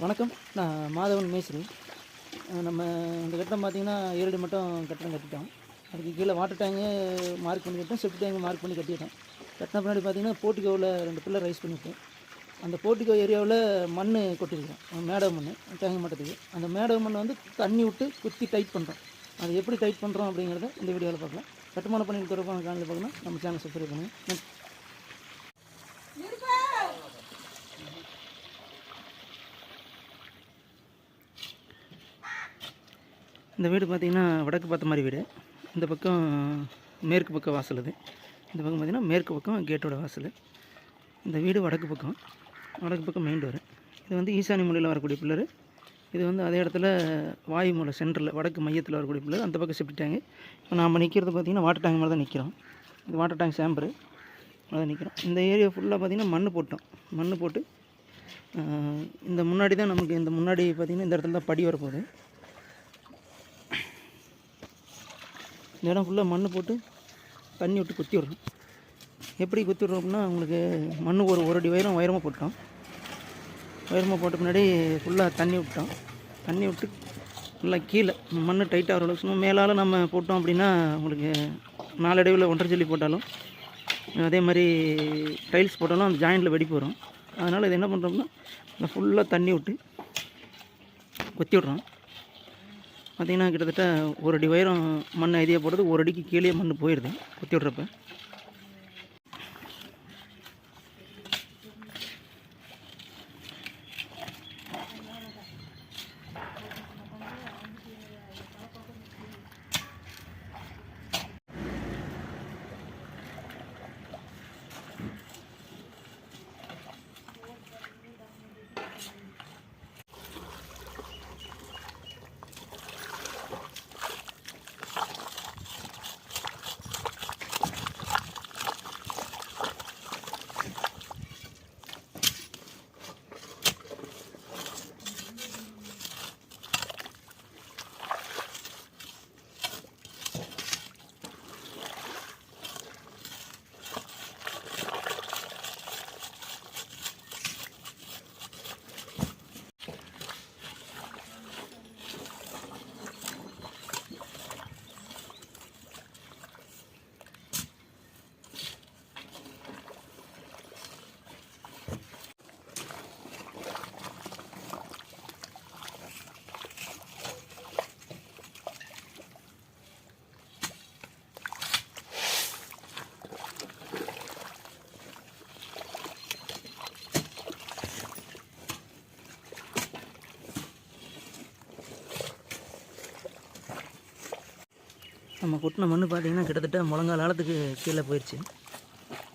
வணக்கம். நான் மாதவன் மேஸ்திரி. நம்ம இந்த கட்டடம் பார்த்திங்கன்னா 7 அடி மட்டும் கட்டடம் கட்டிட்டோம். அதுக்கு கீழே வாட்டர் டேங்கு மார்க் பண்ணி கட்டிட்டோம், செப்டி டேங்கு மார்க் பண்ணி கட்டிட்டோம். கட்டின பின்னாடி பார்த்திங்கன்னா போர்ட்டிகோவில் 2 பில்லர் ரைஸ் பண்ணியிருக்கோம். அந்த போர்ட்டிகோ ஏரியாவில் மண் கொட்டியிருக்கோம், மேடக மண் டேங்கு மட்டத்துக்கு. அந்த மேடக மண் வந்து தண்ணி விட்டு குத்தி டைட் பண்ணுறோம். அது எப்படி டைட் பண்ணுறோம் அப்படிங்கிறத இந்த வீடியோவில் பார்க்கலாம். கட்டுமான பணிகள் தொடர்பான காணொலி பார்க்கணும், நம்ம சேனல் சப்ஸ்கிரைப் பண்ணுங்கள். இந்த வீடு பார்த்திங்கன்னா வடக்கு பார்த்த மாதிரி வீடு. இந்த பக்கம் மேற்கு பக்கம் வாசல். இது இந்த பக்கம் பார்த்திங்கன்னா மேற்கு பக்கம் கேட்டோட வாசல். இந்த வீடு வடக்கு பக்கம் மெயின் டோரு. இது வந்து ஈசானி மூலையில் வரக்கூடிய பில்லரு. இது வந்து அதே இடத்துல வாயு மூலை சென்டரில் வடக்கு மையத்தில் வரக்கூடிய பில்லர். அந்த பக்கம் செப்டி டேங்கு. இப்போ நாம் நிற்கிறது பார்த்திங்கன்னா வாட்டர் டேங்க் மாதிரி தான் நிற்கிறோம். இது வாட்டர் டேங்க் சேம்பரு அதை நிற்கிறோம். இந்த ஏரியா ஃபுல்லாக பார்த்திங்கன்னா மண் போட்டு இந்த முன்னாடி தான் நமக்கு இந்த முன்னாடி பார்த்திங்கன்னா இந்த இடத்துல தான் படி வரப்போகுது. இந்த இடம் ஃபுல்லாக மண் போட்டு தண்ணி விட்டு குத்தி விட்றோம். எப்படி குத்தி விட்றோம் அப்படின்னா, உங்களுக்கு மண் ஒரு அடி உயரமாக போட்டோம். உயரமாக போட்ட முன்னாடி ஃபுல்லாக தண்ணி விட்டு நல்லா கீழே மண் டைட்டாக வர அளவுக்கு சும்மா மேலால் நம்ம போட்டோம் அப்படின்னா உங்களுக்கு நாளடைவில் 1.5 ஜல்லி போட்டாலும் அதே மாதிரி டைல்ஸ் போட்டாலும் அந்த ஜாயிண்டில் வெடிப்பு வரும். அதனால் இது என்ன பண்ணுறோம்னா ஃபுல்லாக தண்ணி விட்டு குத்தி விட்றோம். பார்த்திங்கன்னா கிட்டத்தட்ட 1 அடி உயரம் மண் ஐதியாக போடுறது, 1 அடிக்கு கீழே மண் போயிடுது குத்தி விட்றப்ப. நம்ம கொட்டின மண் பார்த்திங்கன்னா கிட்டத்தட்ட முழங்கால் ஆழத்துக்கு கீழே போயிடுச்சு.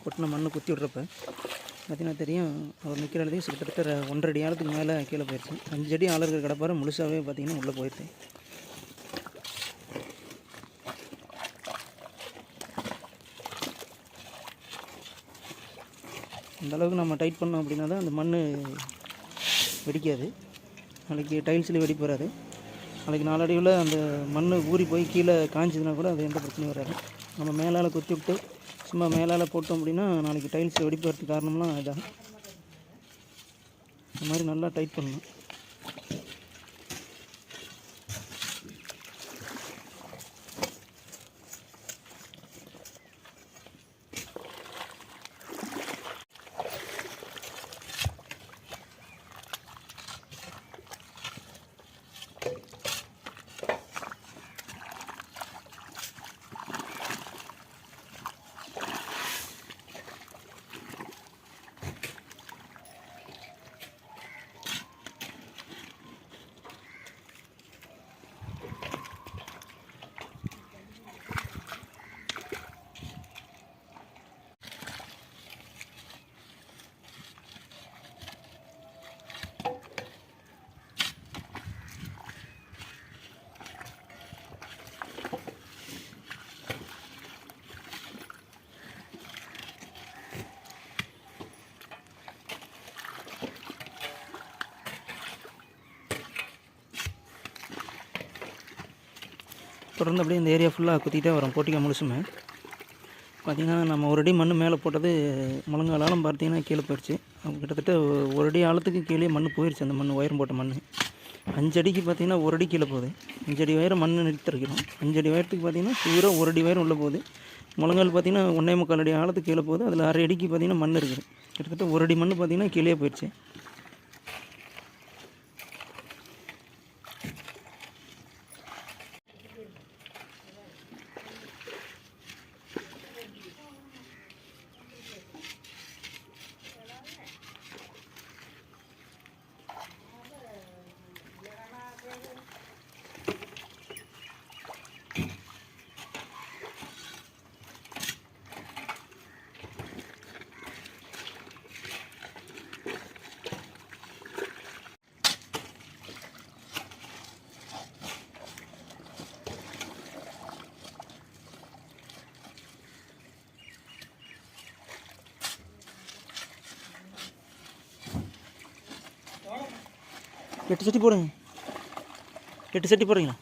கொட்டின மண் குத்தி விட்றப்ப பார்த்திங்கன்னா தெரியும், அவர் நிற்கிற இடத்துக்கு கிட்டத்தட்ட 1.5 அடி ஆழத்துக்கு மேலே கீழே போயிடுச்சு. 5 அடி ஆழ இருக்கிற கடப்பாறை முழுசாகவே பார்த்திங்கன்னா உள்ளே போயிடுச்சு. அந்தளவுக்கு நம்ம டைட் பண்ணோம் அப்படின்னா தான் அந்த மண் வெடிக்காது. நாளைக்கு டைல்ஸ்லேயும் வெடிப்பு வராது. நாளைக்கு நாளடைவில் அந்த மண் ஊறி போய் கீழே காய்ஞ்சதுன்னா கூட அது எந்த பிரச்சனையும் வராது. நம்ம மேலால் குத்தி விட்டு சும்மா மேலால் போட்டோம் அப்படின்னா நாளைக்கு டைல்ஸ் வெடிப்பு வரதுக்கு காரணம்லாம் இதான். இந்த மாதிரி நல்லா டைட் பண்ணணும். தொடர்ந்து அப்படியே இந்த ஏரியா ஃபுல்லாக குத்திக்கிட்டே வரோம். போட்டிக்கா முழுசுமே பார்த்திங்கன்னா நம்ம 1 அடி மண் மேலே போட்டது முழங்காலாலும் பார்த்திங்கன்னா கீழே போயிடுச்சு. கிட்டத்தட்ட ஒரு அடி ஆழத்துக்கு கீழே மண் போயிடுச்சு. அந்த மண் உயரம் போட்ட மண் 5 அடிக்கு பார்த்திங்கன்னா 1 அடி கீழே போகுது. 5 அடி உயரம் மண் நிறுத்திருக்கிறோம். 5 அடி உயரத்துக்கு பார்த்திங்கன்னா தூரம் 1 அடி உயரம் உள்ளே போகுது. முழங்கால் பார்த்திங்கன்னா 1.25 அடி ஆழத்துக்கு கீழே போகுது. அதில் 1/2 அடிக்கு பார்த்திங்கன்னா மண் இருக்குது. கிட்டத்தட்ட 1 அடி மண் பார்த்திங்கன்னா கீழே போயிடுச்சு. எட்டு சட்டி போடுங்க. 8 சட்டி போடுறீங்களா?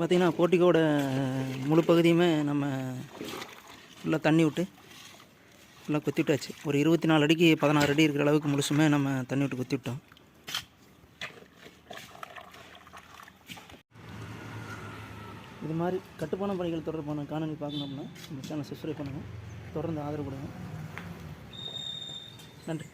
பார்த்திங்கன்னா போர்ட்டிக்கோட முழு பகுதியுமே நம்ம ஃபுல்லாக தண்ணி விட்டு ஃபுல்லாக கொத்தி விட்டாச்சு. ஒரு 24 அடிக்கு 16 அடி இருக்கிற அளவுக்கு முழுசுமே நம்ம தண்ணி விட்டு கொத்தி விட்டோம். இது மாதிரி கட்டுமான பணிகள் தொடர்பான காணொலி பார்க்கணும்னா நம்ம சேனலை சப்ஸ்கிரைப் பண்ணுங்கள். தொடர்ந்து ஆதரவு கொடுங்க. நன்றி.